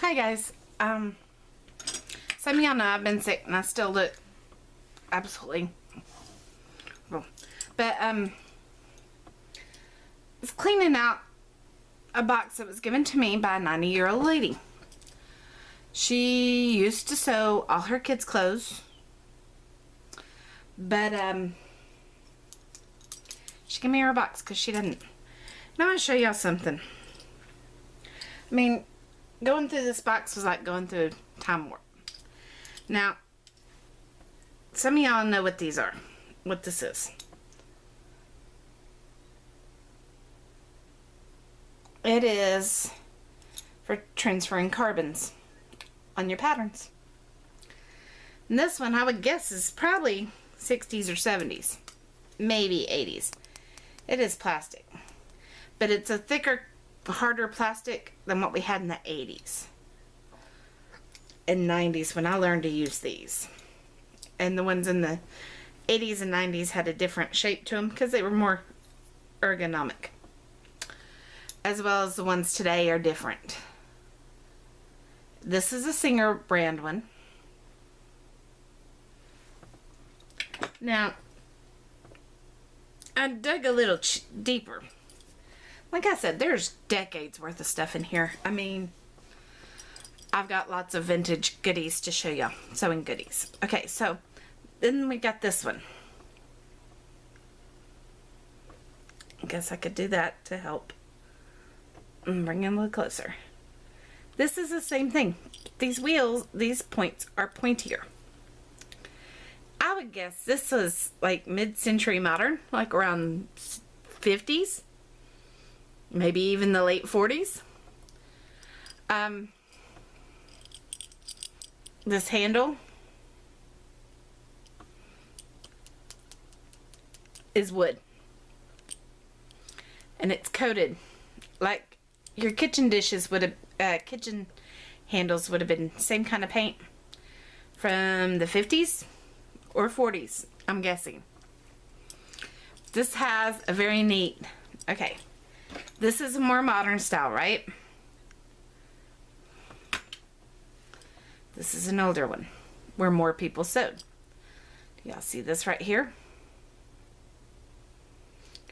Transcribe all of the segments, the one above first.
Hi guys. Some of y'all know I've been sick and I still look absolutely well. But it's cleaning out a box that was given to me by a 90-year-old lady. She used to sew all her kids' clothes, but she gave me her box because she didn't. Now I'm going to show y'all something. I mean, going through this box was like going through time warp. Now, some of y'all know what these are, what this is. It is for transferring carbons on your patterns. And this one, I would guess, is probably 60s or 70s, maybe 80s. It is plastic, but it's a thicker, harder plastic than what we had in the 80s and 90s when I learned to use these. And the ones in the 80s and 90s had a different shape to them because they were more ergonomic, as well as the ones today are different. This is a Singer brand one. Now, I dug a little deeper. Like I said, there's decades worth of stuff in here. I mean, I've got lots of vintage goodies to show you. Sewing goodies. Okay, so then we got this one. I guess I could do that to help. Bring it a little closer. This is the same thing. These wheels, these points are pointier. I would guess this was like mid-century modern, like around 50s. Maybe even the late 40s. This handle is wood. And it's coated like your kitchen dishes would have, kitchen handles would have been same kind of paint from the 50s or 40s, I'm guessing. This has a very neat, okay, this is a more modern style, right? This is an older one where more people sewed. Do y'all see this right here?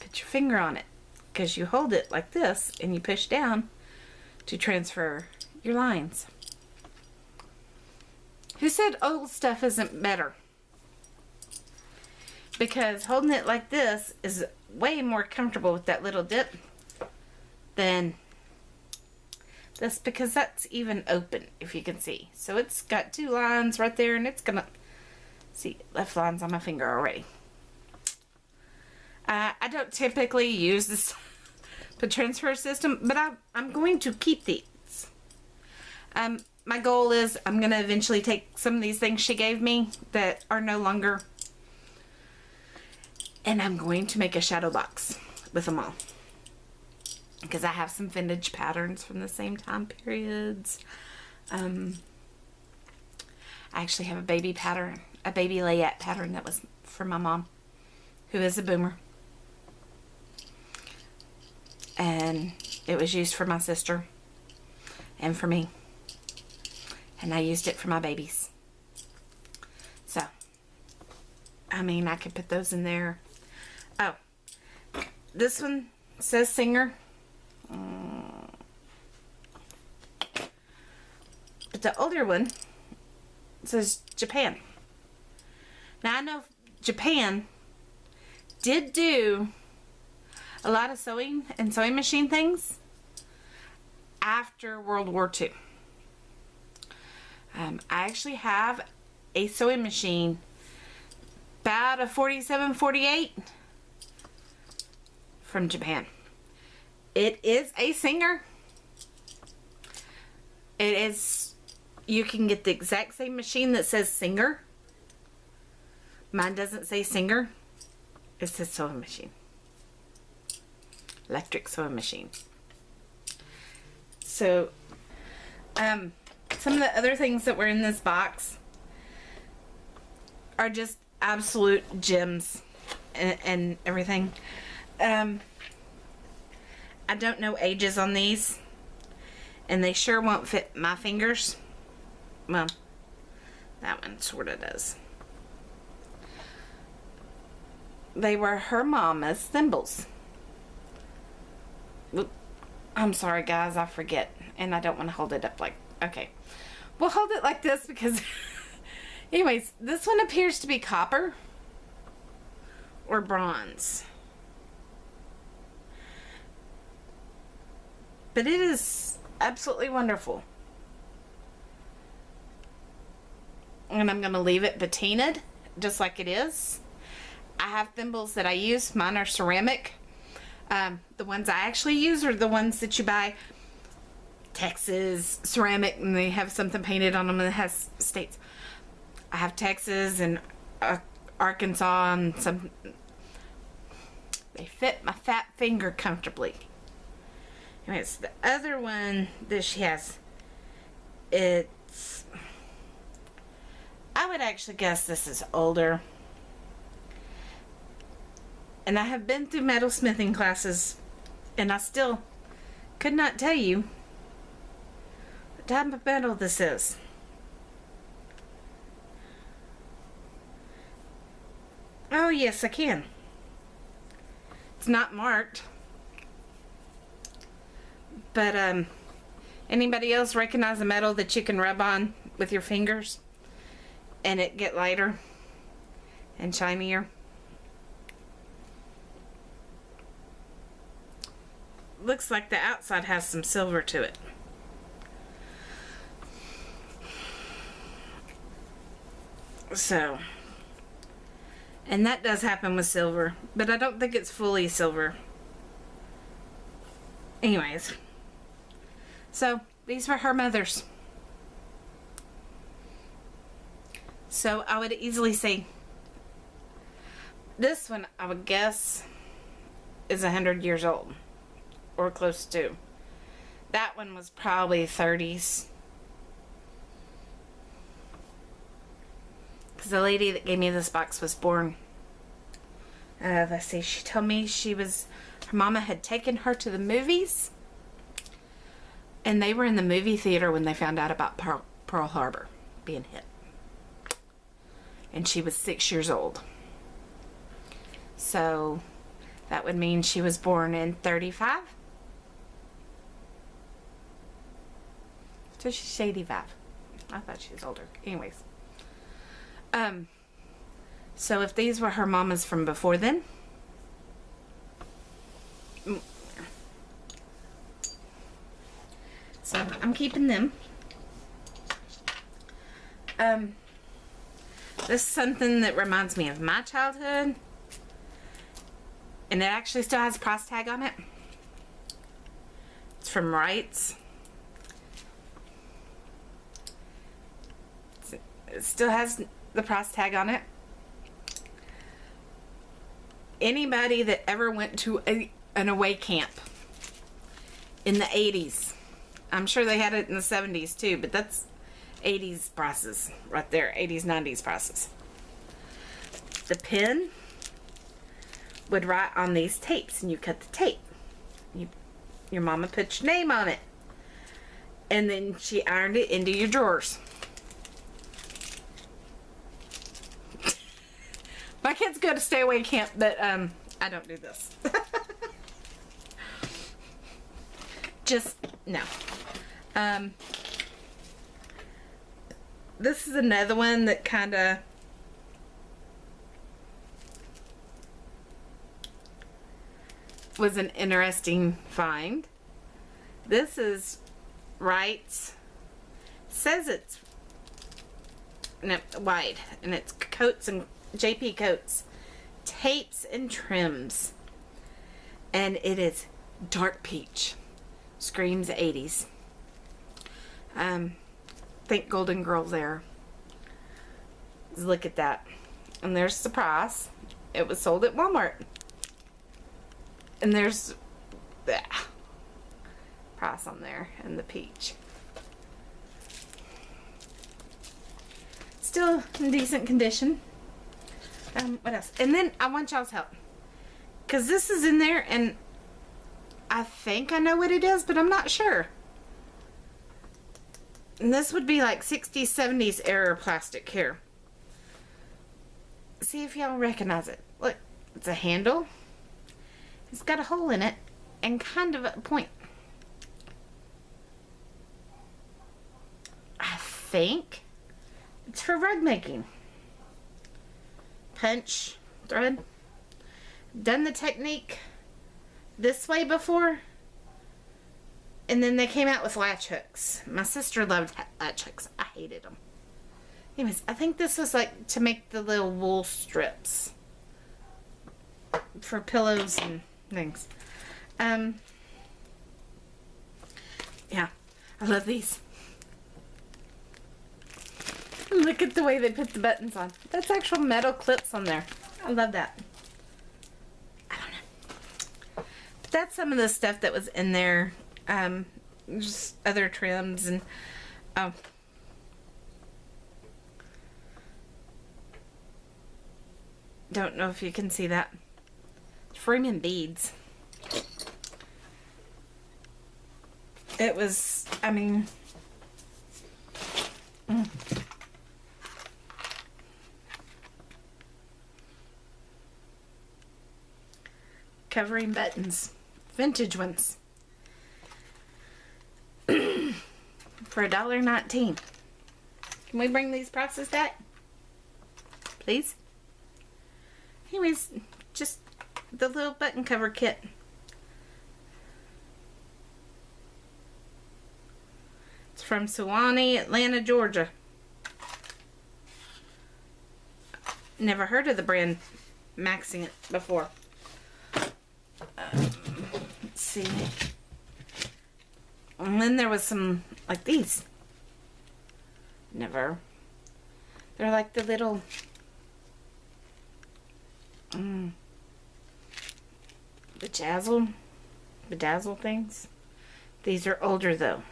Put your finger on it because you hold it like this and you push down to transfer your lines. Who said old stuff isn't better? Because holding it like this is way more comfortable with that little dip than this, because that's even open, if you can see. So it's got two lines right there, and it's gonna see left lines on my finger already. I don't typically use this the transfer system, but I'm going to keep these. My goal is I'm gonna eventually take some of these things she gave me that are no longer, and I'm going to make a shadow box with them all. Because I have some vintage patterns from the same time periods. I actually have a baby pattern, a baby layette pattern that was for my mom, who is a boomer. And it was used for my sister and for me. And I used it for my babies. So, I mean, I could put those in there. Oh, this one says Singer. But the older one says Japan. Now I know Japan did do a lot of sewing and sewing machine things after World War II. I actually have a sewing machine about a 47, 48 from Japan. It is a Singer. It is, you can get the exact same machine that says Singer. Mine doesn't say Singer. It says sewing machine. Electric sewing machine. So, some of the other things that were in this box are just absolute gems and everything. I don't know ages on these. And they sure won't fit my fingers. Well, that one sort of does. They were her mama's thimbles. I'm sorry, guys, I forget. And I don't want to hold it up like... Okay. We'll hold it like this because... Anyways, this one appears to be copper or bronze. But it is absolutely wonderful. And I'm going to leave it patinaed just like it is. I have thimbles that I use. Mine are ceramic. The ones I actually use are the ones that you buy Texas ceramic, and they have something painted on them that has states. I have Texas and Arkansas, and some. They fit my fat finger comfortably. Anyways, the other one that she has, it's... I would actually guess this is older. And I have been through metalsmithing classes, and I still could not tell you what type of metal this is. Oh yes, I can. It's not marked. But anybody else recognize a metal that you can rub on with your fingers and it get lighter and shinier? Looks like the outside has some silver to it. So, and that does happen with silver, but I don't think it's fully silver. Anyways, so these were her mother's. So I would easily say this one, I would guess, is 100 years old. Or close to. That one was probably 30s. Because the lady that gave me this box was born. Let's see, she told me her mama had taken her to the movies. And they were in the movie theater when they found out about Pearl Harbor being hit. And she was 6 years old. So that would mean she was born in 35. So she's 85. I thought she was older. Anyways. So if these were her mamas from before then. So I'm keeping them. This is something that reminds me of my childhood. And it actually still has a price tag on it. It's from Wrights. It still has the price tag on it. Anybody that ever went to an away camp in the 80s, I'm sure they had it in the 70s too, but that's 80s prices right there, 80s, 90s prices. The pen would write on these tapes, and you cut the tape. Your mama put your name on it, and then she ironed it into your drawers. My kids go to stay away camp, but I don't do this. Just no. This is another one that kind of was an interesting find. This is Wrights. Says it's wide, and it's Coats and JP Coats tapes and trims, and it is dark peach. Screams 80s. Think Golden Girls there. Look at that. And there's the price. It was sold at Walmart. And there's the price on there, and the peach. Still in decent condition. What else? And then I want y'all's help, because this is in there, and I think I know what it is, but I'm not sure. And this would be like 60s, 70s era plastic here. See if y'all recognize it. Look, it's a handle. It's got a hole in it and kind of a point. I think it's for rug making. Punch, thread. Done the technique this way before. And then they came out with latch hooks. My sister loved latch hooks. I hated them. Anyways, I think this was like to make the little wool strips for pillows and things. Yeah, I love these. Look at the way they put the buttons on. That's actual metal clips on there. I love that. I don't know. But that's some of the stuff that was in there. Just other trims and don't know if you can see that. Framing beads. It was, I mean, covering buttons. Vintage ones. For $1.19. Can we bring these prices back? Please? Anyways, just the little button cover kit. It's from Sewanee, Atlanta, Georgia. Never heard of the brand Maxient before. Let's see. And then there was some like these. Never. They're like the little bedazzle things. These are older though,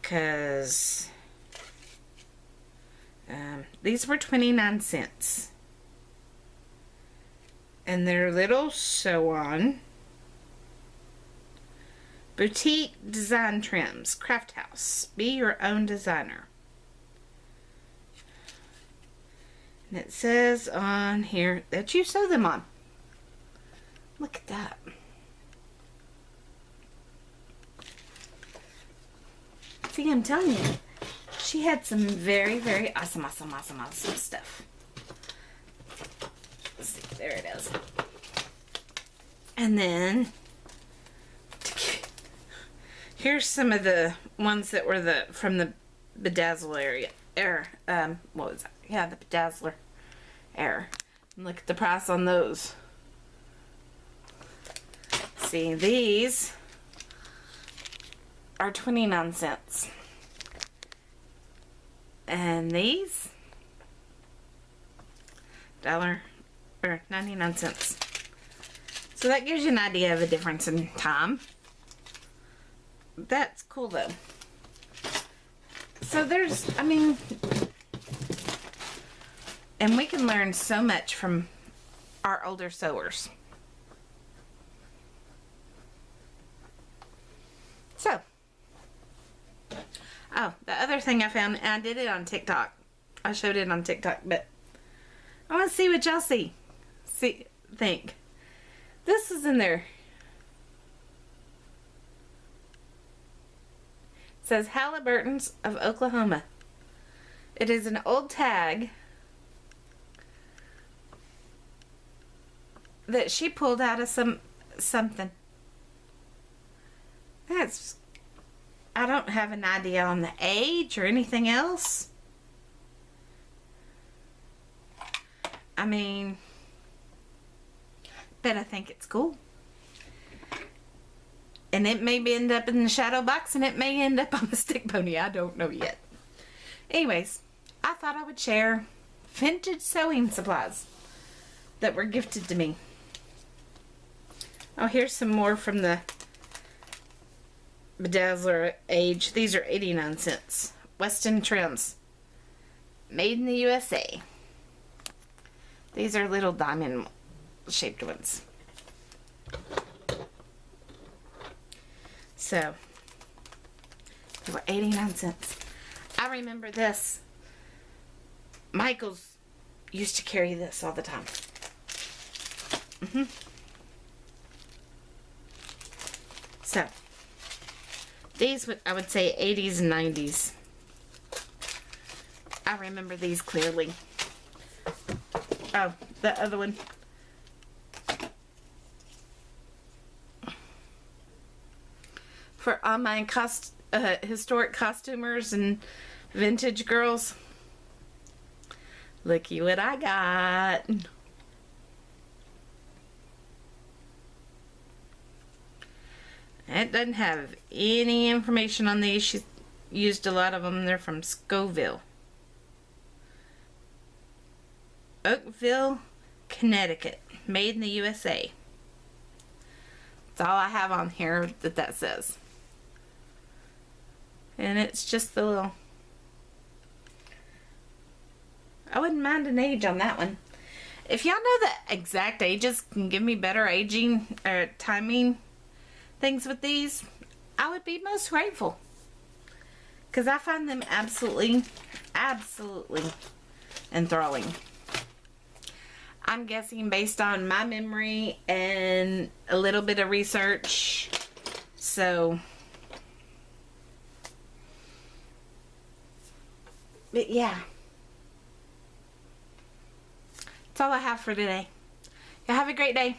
cause these were 29 cents, and they're little sew-on boutique design trims. Craft House. Be your own designer. And it says on here that you sew them on. Look at that. See, I'm telling you, she had some very, very awesome stuff. Let's see, there it is. And then here's some of the ones that were from the bedazzle era. What was that? Yeah, the bedazzler era. And look at the price on those. See, these are 29 cents. And these $1.99. So that gives you an idea of a difference in time. That's cool though. So there's, I mean, and we can learn so much from our older sewers. So, oh, the other thing I found, and I did it on TikTok. I showed it on TikTok, but I want to see what y'all think. This is in there. It says Halliburton's of Oklahoma. It is an old tag that she pulled out of something. I don't have an idea on the age or anything else. I mean, but I think it's cool. And it may end up in the shadow box, and it may end up on the stick pony. I don't know yet. Anyways, I thought I would share vintage sewing supplies that were gifted to me. Oh, here's some more from the Bedazzler age. These are 89 cents. Weston trims. Made in the USA. These are little diamond shaped ones. So, They were 89 cents. I remember this. Michael's used to carry this all the time. So, these I would say 80s and 90s. I remember these clearly. Oh, the other one. For all my historic costumers and vintage girls, looky what I got. It doesn't have any information on these. She's used a lot of them. They're from Scoville. Oakville, Connecticut. Made in the USA. That's all I have on here that says. And it's just the little... I wouldn't mind an age on that one. If y'all know the exact ages, can give me better aging or timing things with these, I would be most grateful. Because I find them absolutely enthralling. I'm guessing based on my memory and a little bit of research. So, but yeah. That's all I have for today. Y'all have a great day.